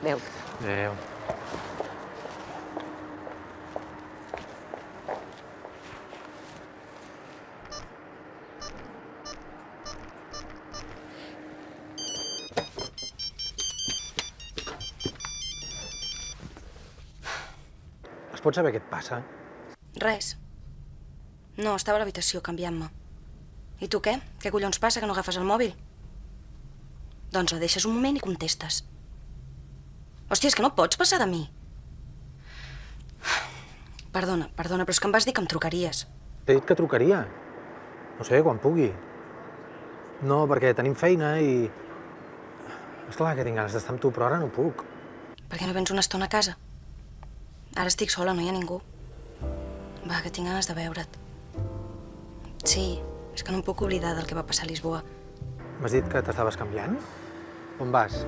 Adéu. Adéu. Es pot saber què et passa? Res. No, estava a l'habitació canviant-me. I tu què? Què collons passa, que no agafes el mòbil? Doncs la deixes un moment i contestes. Hòstia, és que no pots passar de mi. Perdona, però és que em vas dir que em trucaries. T'he dit que trucaria. No sé, quan pugui. No, perquè tenim feina i... Esclar que tinc ganes d'estar amb tu, però ara no puc. Per què no vens una estona a casa? Ara estic sola, no hi ha ningú. Va, que tinc ganes de veure't. Sí, és que no em puc oblidar del que va passar a Lisboa. M'has dit que t'estaves canviant? On vas?